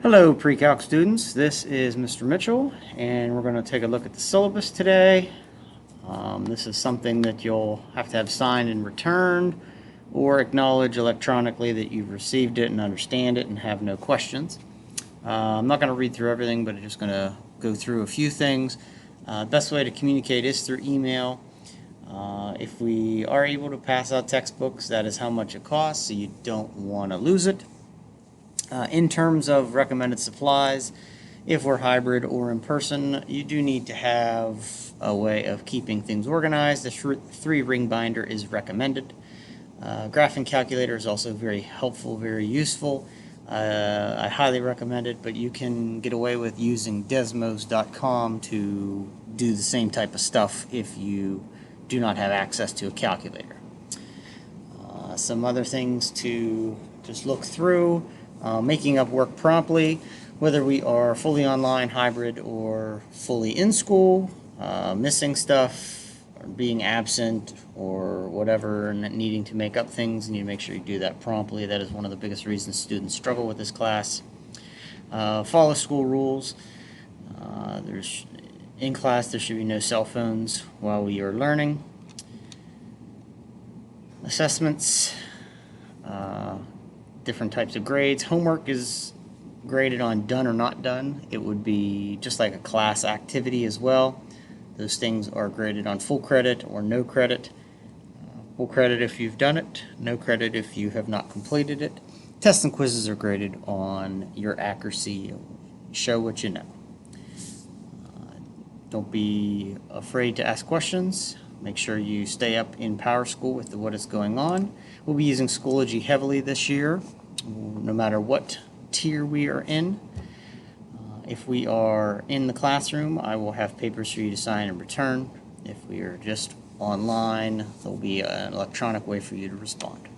Hello Pre-Calc students, this is Mr. Mitchell and we're going to take a look at the syllabus today. This is something that you'll have to have signed and returned or acknowledge electronically that you've received it and understand it and have no questions. I'm not going to read through everything, but I'm just going to go through a few things. Best way to communicate is through email. If we are able to pass out textbooks, that is how much it costs, so you don't want to lose it. In terms of recommended supplies, if we're hybrid or in person, you do need to have a way of keeping things organized. The 3-ring binder is recommended. Graphing calculator is also very helpful, very useful. I highly recommend it, but you can get away with using desmos.com to do the same type of stuff if you do not have access to a calculator. Some other things to just look through. Making up work promptly, whether we are fully online, hybrid, or fully in school, missing stuff, or being absent, or whatever, and needing to make up things, you need to make sure you do that promptly. That is one of the biggest reasons students struggle with this class. Follow school rules. In class, there should be no cell phones while we are learning. Assessments. Different types of grades. Homework is graded on done or not done. It would be just like a class activity as well. Those things are graded on full credit or no credit. Full credit if you've done it, no credit if you have not completed it. Tests and quizzes are graded on your accuracy. Show what you know. Don't be afraid to ask questions. Make sure you stay up in PowerSchool with what is going on. We'll be using Schoology heavily this year, no matter what tier we are in. If we are in the classroom, I will have papers for you to sign and return. If we are just online, there will be an electronic way for you to respond.